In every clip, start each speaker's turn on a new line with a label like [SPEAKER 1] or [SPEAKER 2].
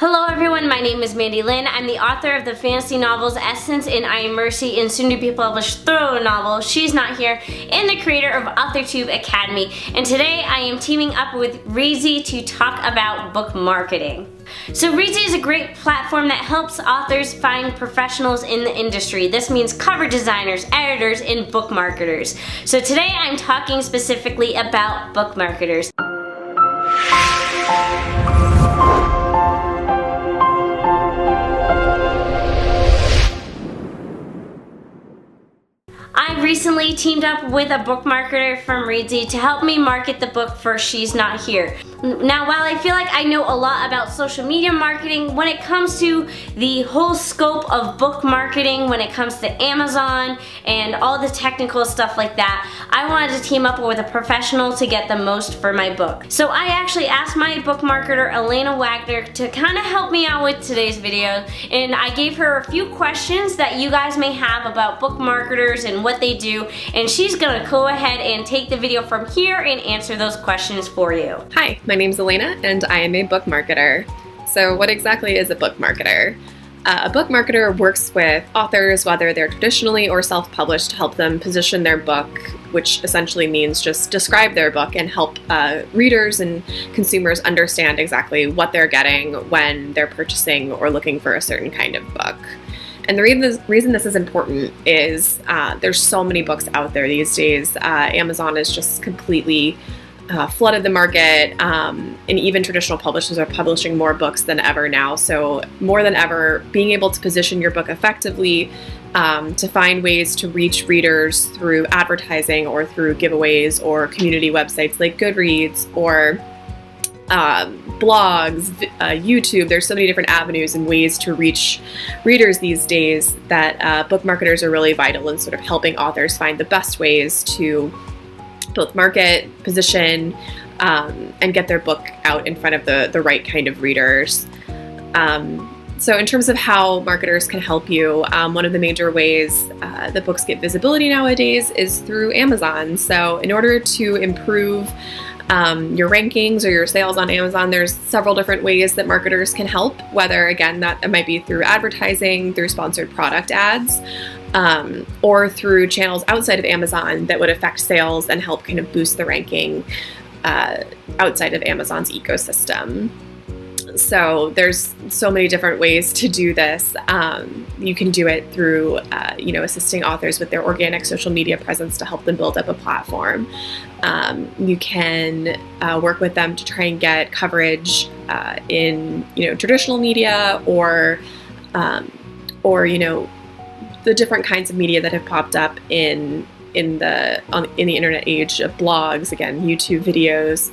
[SPEAKER 1] Hello everyone, my name is Mandy Lynn. I'm the author of the fantasy novels Essence and I Am Mercy and soon to be published thriller novel She's Not Here, and the creator of AuthorTube Academy. And today I am teaming up with Reezy to talk about book marketing. So Reezy is a great platform that helps authors find professionals in the industry. This means cover designers, editors, and book marketers. So today I'm talking specifically about book marketers. I recently teamed up with a book marketer from Reezy to help me market the book for She's Not Here. Now, while I feel like I know a lot about social media marketing, when it comes to the whole scope of book marketing, when it comes to Amazon and all the technical stuff like that, I wanted to team up with a professional to get the most for my book. So I actually asked my book marketer, Elena Wagner, to kind of help me out with today's video, and I gave her a few questions that you guys may have about book marketers and what they do, and she's gonna go ahead and take the video from here and answer those questions for you.
[SPEAKER 2] Hi, my name's Elena and I am a book marketer. So what exactly is a book marketer? A book marketer works with authors, whether they're traditionally or self-published, to help them position their book, which essentially means just describe their book and help readers and consumers understand exactly what they're getting when they're purchasing or looking for a certain kind of book. And the reason this is important is there's so many books out there these days. Amazon is just completely flooded the market, and even traditional publishers are publishing more books than ever now. So more than ever, being able to position your book effectively, to find ways to reach readers through advertising or through giveaways or community websites like Goodreads or blogs, YouTube. There's so many different avenues and ways to reach readers these days that book marketers are really vital in sort of helping authors find the best ways to both market, position, and get their book out in front of the right kind of readers. So in terms of how marketers can help you, one of the major ways that books get visibility nowadays is through Amazon. So in order to improve your rankings or your sales on Amazon, there's several different ways that marketers can help, whether, again, that might be through advertising, through sponsored product ads, or through channels outside of Amazon that would affect sales and help kind of boost the ranking outside of Amazon's ecosystem. So there's so many different ways to do this. You can do it through, assisting authors with their organic social media presence to help them build up a platform. You can work with them to try and get coverage in, traditional media or the different kinds of media that have popped up in the internet age of blogs, again, YouTube videos,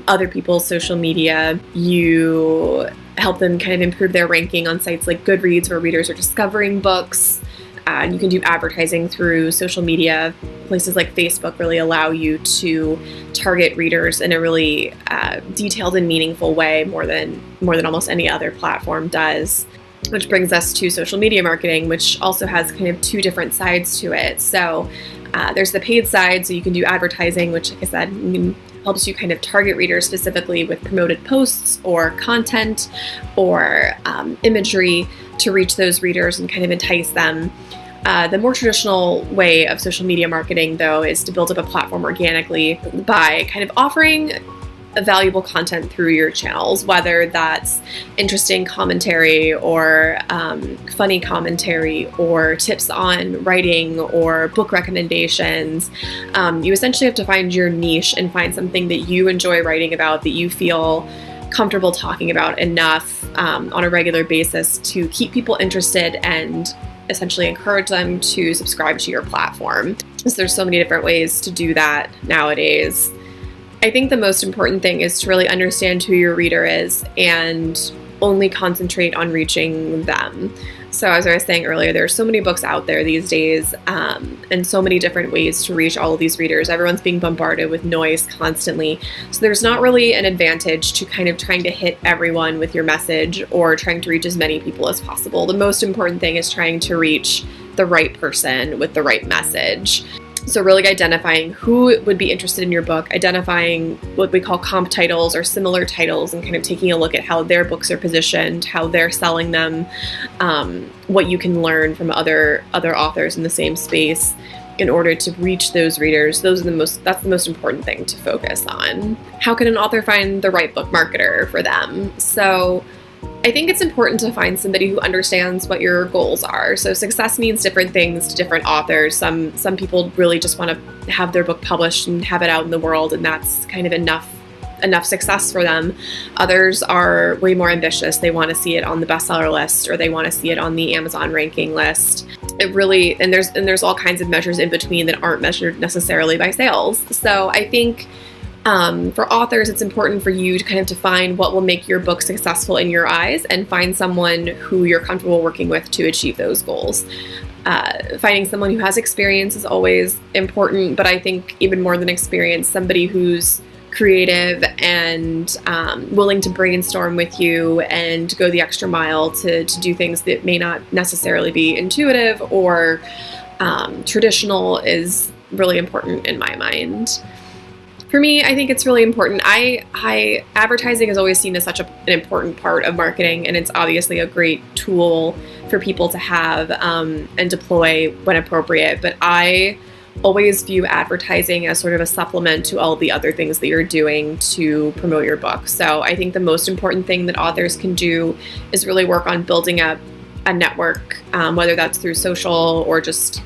[SPEAKER 2] other people's social media. You help them kind of improve their ranking on sites like Goodreads, where readers are discovering books. You can do advertising through social media. Places like Facebook really allow you to target readers in a really detailed and meaningful way, more than almost any other platform does. Which brings us to social media marketing, which also has kind of two different sides to it. So there's the paid side, so you can do advertising, which, like I said, helps you kind of target readers specifically with promoted posts or content or imagery to reach those readers and kind of entice them. The more traditional way of social media marketing, though, is to build up a platform organically by kind of offering valuable content through your channels, whether that's interesting commentary or funny commentary or tips on writing or book recommendations. You essentially have to find your niche and find something that you enjoy writing about, that you feel comfortable talking about enough on a regular basis to keep people interested and essentially encourage them to subscribe to your platform. So there's so many different ways to do that nowadays. I think the most important thing is to really understand who your reader is and only concentrate on reaching them. So as I was saying earlier, there are so many books out there these days, and so many different ways to reach all of these readers. Everyone's being bombarded with noise constantly. So there's not really an advantage to kind of trying to hit everyone with your message or trying to reach as many people as possible. The most important thing is trying to reach the right person with the right message. So really identifying who would be interested in your book, identifying what we call comp titles or similar titles, and kind of taking a look at how their books are positioned, how they're selling them, what you can learn from other authors in the same space in order to reach those readers. That's the most important thing to focus on. How can an author find the right book marketer for them? So I think it's important to find somebody who understands what your goals are. So success means different things to different authors. Some people really just want to have their book published and have it out in the world, and that's kind of enough success for them. Others are way more ambitious. They want to see it on the bestseller list, or they want to see it on the Amazon ranking list. There's all kinds of measures in between that aren't measured necessarily by sales. So I think for authors, it's important for you to kind of define what will make your book successful in your eyes, and find someone who you're comfortable working with to achieve those goals. Finding someone who has experience is always important, but I think even more than experience, somebody who's creative and willing to brainstorm with you and go the extra mile to do things that may not necessarily be intuitive or traditional is really important in my mind. For me, I think it's really important. Advertising is always seen as such an important part of marketing, and it's obviously a great tool for people to have and deploy when appropriate. But I always view advertising as sort of a supplement to all the other things that you're doing to promote your book. So I think the most important thing that authors can do is really work on building up a network, whether that's through social or just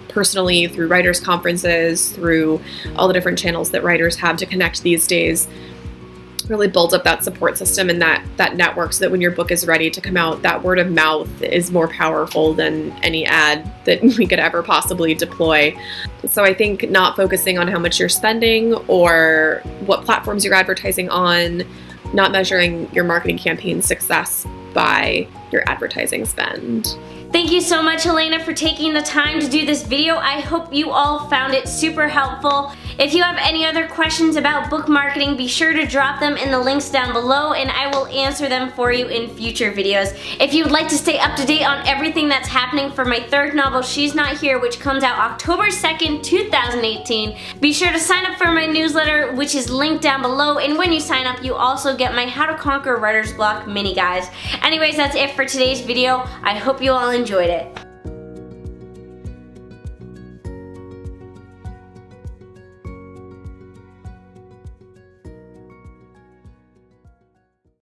[SPEAKER 2] personally through writers' conferences, through all the different channels that writers have to connect these days. Really build up that support system and that network, so that when your book is ready to come out, that word of mouth is more powerful than any ad that we could ever possibly deploy. So I think not focusing on how much you're spending or what platforms you're advertising on, not measuring your marketing campaign success by your advertising spend.
[SPEAKER 1] Thank you so much, Helena, for taking the time to do this video. I hope you all found it super helpful. If you have any other questions about book marketing, be sure to drop them in the links down below, and I will answer them for you in future videos. If you would like to stay up to date on everything that's happening for my third novel, She's Not Here, which comes out October 2nd, 2018, be sure to sign up for my newsletter, which is linked down below, and when you sign up, you also get my How to Conquer Writer's Block mini guides. Anyways, that's it for today's video. I hope you all enjoyed it.